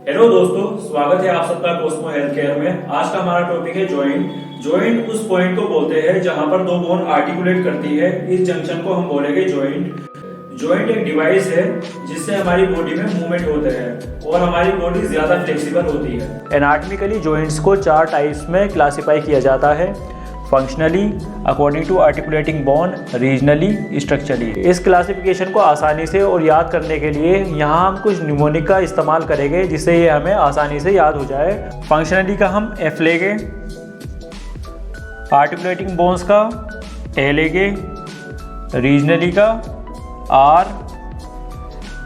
Hello दोस्तों, स्वागत है आप सबका कोस्मो हेल्थ केयर में। आज का हमारा टॉपिक है जॉइंट। जॉइंट उस पॉइंट को बोलते हैं जहां पर दो बोन आर्टिकुलेट करती है। इस जंक्शन को हम बोलेंगे जॉइंट। जॉइंट एक डिवाइस है जिससे हमारी बॉडी में मूवमेंट होते हैं और हमारी बॉडी ज्यादा फ्लेक्सिबल होती है। एनाटॉमिकली जॉइंट्स को 4 टाइप्स में क्लासिफाई किया जाता है: functionally, according to articulating bone, regionally, structurally. इस क्लासिफिकेशन को आसानी से और याद करने के लिए यहाँ हम कुछ निमोनिक का इस्तेमाल करेंगे जिससे ये हमें आसानी से याद हो जाए। फंक्शनली का हम F लेंगे, आर्टिकुलेटिंग बोन्स का A लेंगे, रीजनली का R,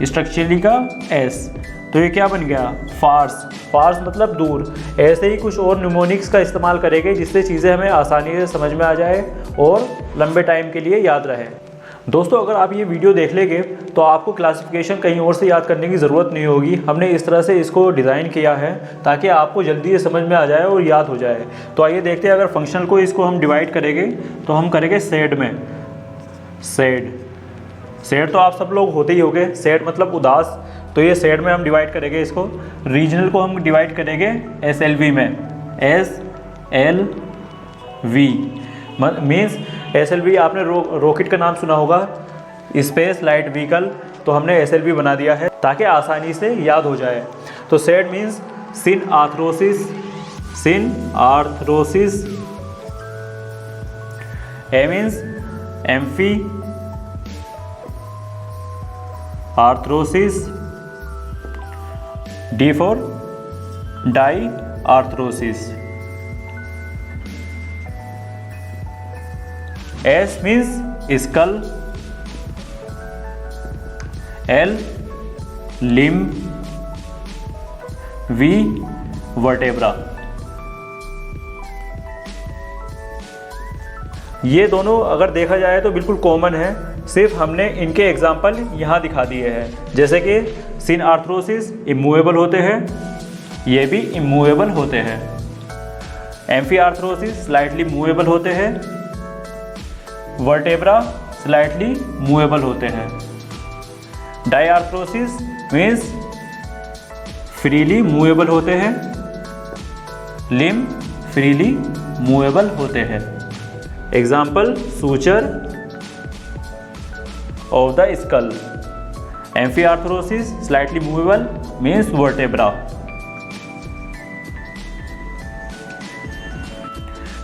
स्ट्रक्चरली का S। तो ये क्या बन गया? फार्स। फार्स मतलब दूर। ऐसे ही कुछ और न्यूमोनिक्स का इस्तेमाल करेंगे जिससे चीज़ें हमें आसानी से समझ में आ जाए और लंबे टाइम के लिए याद रहे। दोस्तों, अगर आप ये वीडियो देख लेंगे तो आपको क्लासिफिकेशन कहीं और से याद करने की ज़रूरत नहीं होगी। हमने इस तरह से इसको डिज़ाइन किया है ताकि आपको जल्दी से समझ में आ जाए और याद हो जाए। तो आइए देखते हैं, अगर फंक्शनल को इसको हम डिवाइड करेंगे तो हम करेंगे सेड में। सेड तो आप सब लोग होते ही होंगे। सेड मतलब उदास। तो ये सेड में हम डिवाइड करेंगे इसको। रीजनल को हम डिवाइड करेंगे SLV में। SLV मीन्स SLV, आपने रॉकेट का नाम सुना होगा, स्पेस लाइट व्हीकल। तो हमने SLV बना दिया है ताकि आसानी से याद हो जाए। तो S means synarthrosis. A means amphiarthrosis. D for diarthrosis। S means skull। L limb। V vertebra। ये दोनों अगर देखा जाए तो बिल्कुल कॉमन है, सिर्फ हमने इनके एग्जाम्पल यहाँ दिखा दिए हैं। जैसे कि सिन आर्थरोसिस इमूवेबल होते हैं, ये भी इमूवेबल होते हैं। एम्फी आर्थरोसिस स्लाइटली मूवेबल होते हैं। वर्टेब्रा स्लाइटली मूवेबल होते हैं। डायआर्थरोसिस मीन्स फ्रीली मूवेबल होते हैं। लिम्ब फ्रीली मूवेबल होते हैं। Example suture of the skull। Amphiarthrosis slightly movable means vertebra।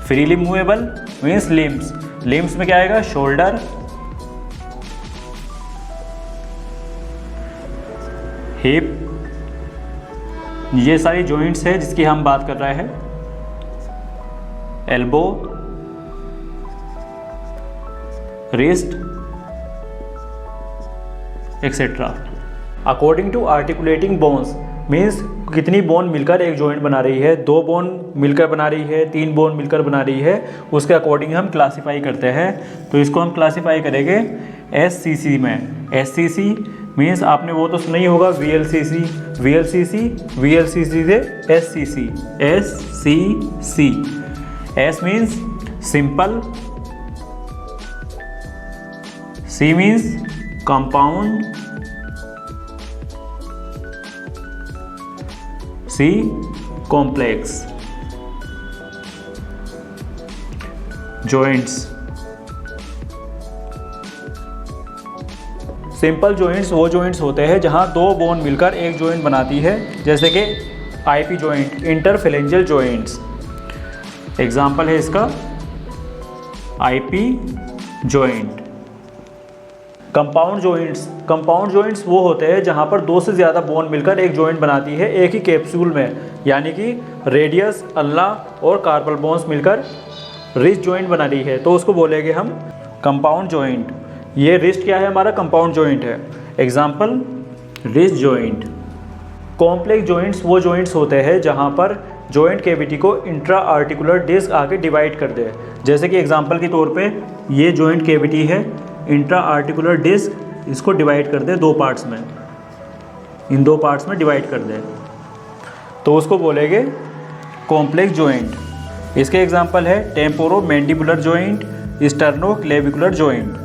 Freely movable means limbs। Limbs में क्या आएगा? shoulder, hip। ये सारी joints है जिसकी हम बात कर रहे हैं। elbow, wrist, etcetera. According to articulating bones means कितनी बोन मिलकर एक जॉइंट बना रही है। 2 बोन मिलकर बना रही है, 3 बोन मिलकर बना रही है, उसके अकॉर्डिंग हम क्लासीफाई करते हैं। तो इसको हम क्लासीफाई करेंगे SCC में। SCC मीन्स आपने वो तो सुना ही होगा VLCC से SCC। SCC। S means simple. C means compound. C complex. Joints. Simple joints वो जॉइंट्स होते हैं जहां 2 बोन मिलकर एक जॉइंट बनाती है, जैसे कि IP joint, interphalangeal joints. Example है इसका IP जॉइंट। कंपाउंड जॉइंट्स वो होते हैं जहां पर 2 से ज़्यादा बोन मिलकर एक जॉइंट बनाती है एक ही कैप्सूल में, यानी कि रेडियस, अल्ना और कार्पल बोन्स मिलकर रिस्ट जॉइंट बना रही है, तो उसको बोलेंगे हम कंपाउंड जॉइंट। ये रिस्ट क्या है? हमारा कंपाउंड जॉइंट है। Example wrist joint. Complex joints वो जॉइंट्स होते हैं जहां पर जॉइंट कैविटी को इंट्रा आर्टिकुलर डिस्क आके डिवाइड कर दे। जैसे कि एग्जाम्पल के तौर पे ये जॉइंट कैविटी है, इंट्रा आर्टिकुलर डिस्क इसको डिवाइड कर दे 2 पार्ट्स में, इन 2 पार्ट्स में डिवाइड कर दे, तो उसको बोलेंगे कॉम्प्लेक्स जॉइंट। इसके एग्जांपल है temporo mandibular joint, sterno clavicular joint.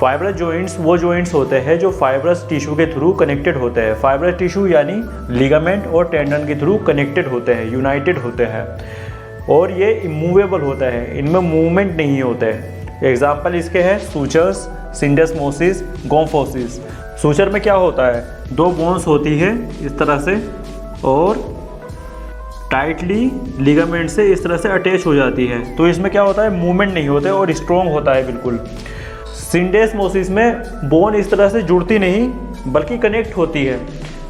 Fibrous joints वो जॉइंट्स होते हैं जो फाइब्रस टिश्यू के थ्रू कनेक्टेड होते हैं। फाइब्रस टिश्यू यानी लिगामेंट और टेंडन के थ्रू कनेक्टेड होते हैं, यूनाइटेड होते हैं, और ये इमूवेबल होता है, इनमें मूवमेंट नहीं होता है। एग्जाम्पल इसके हैं सूचर्स, सिंडेस्मोसिस, गोम्फोसिस। सूचर में क्या होता है, दो बोन्स होती है इस तरह से और टाइटली लिगामेंट से इस तरह से अटैच हो जाती है, तो इसमें क्या होता है, मूवमेंट नहीं होता है और स्ट्रॉन्ग होता है बिल्कुल। सिंडेस्मोसिस में बोन इस तरह से जुड़ती नहीं बल्कि कनेक्ट होती है।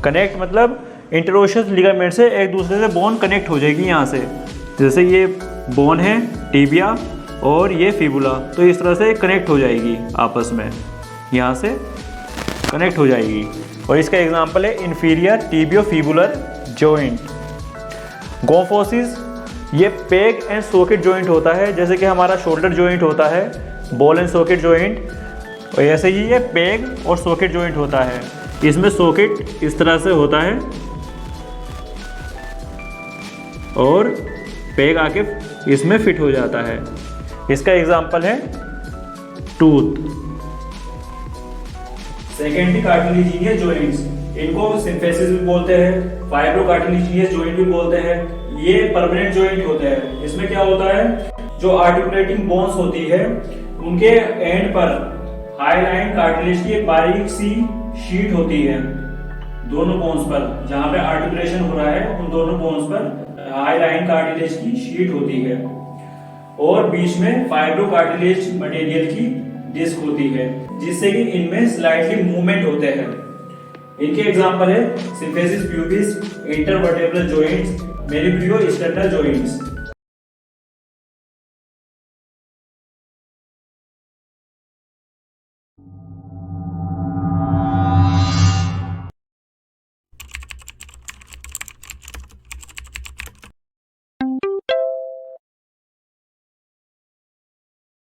कनेक्ट मतलब इंटरोशियस लिगामेंट से एक दूसरे से बोन कनेक्ट हो जाएगी यहाँ से, जैसे ये बोन है टिबिया और ये फिबुला, तो इस तरह से कनेक्ट हो जाएगी आपस में, यहाँ से कनेक्ट हो जाएगी। और इसका एग्जांपल है इंफीरियर टिबियोफिबुलर जॉइंट। गोम्फोसिस ये पेग एंड सॉकेट जॉइंट होता है, जैसे कि हमारा शोल्डर जॉइंट होता है, बॉल एंड सॉकेट जॉइंट, और ऐसे ही ये पेग और सॉकेट जॉइंट होता है। इसमें सॉकेट इस तरह से होता है और पेग आके इसमें फिट हो जाता है। इसका एग्जांपल है टूथ। सेकेंडरी कार्टिलेजिनियस जॉइंट्स, इनको सिम्फेसिस भी बोलते हैं, फाइब्रो कार्टिलेजिनियस जॉइंट भी बोलते हैं। ये परमानेंट जॉइंट होते हैं। इसमें क्या होता है, जो आर्टिकुलेटिंग बोन्स होती है उनके एंड पर हाईलाइन कार्टिलेज की एक बारीक सी शीट होती है, दोनों बोन्स पर जहां पे आर्टिकुलेशन हो रहा है उन दोनों बोन्स पर हाईलाइन कार्टिलेज की शीट होती है, और बीच में फाइब्रो कार्टिलेज मटेरियल की डिस्क होती है, जिससे कि इनमें स्लाइटली मूवमेंट होते हैं। इनके एग्जांपल है symphysis pubis, intervertebral joints, manubriosternal joints.